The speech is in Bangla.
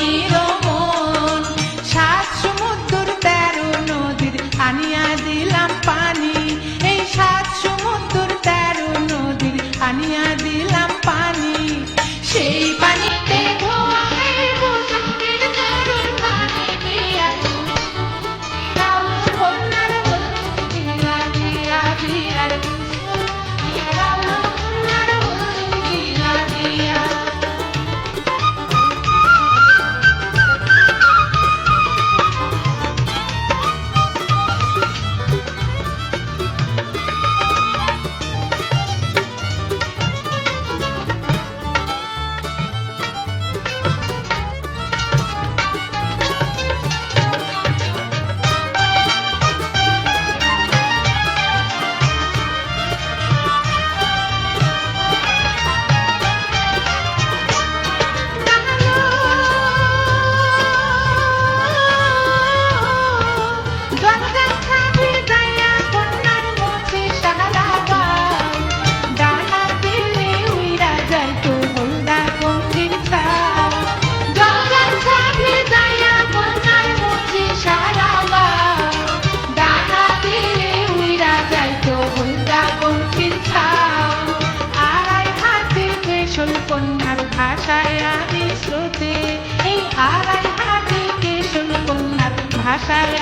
রানীর মন। সাত সমুদ্র 13 নদীর আনিয়া দিলাম পানি, এই সাত সমুদ্র 13 নদীর আনিয়া দিলাম পানি। সেই পানিতে ধোয়া খাইব চোখের জলের পানি দিয়া, কন্যার দিয়া দিয়া দিয়া কন্যার দিয়া দিয়া। কন্যার ভাষায় আদি স্রোতে, এই আড়াই হাতে কেশল কন্যার ভাষায়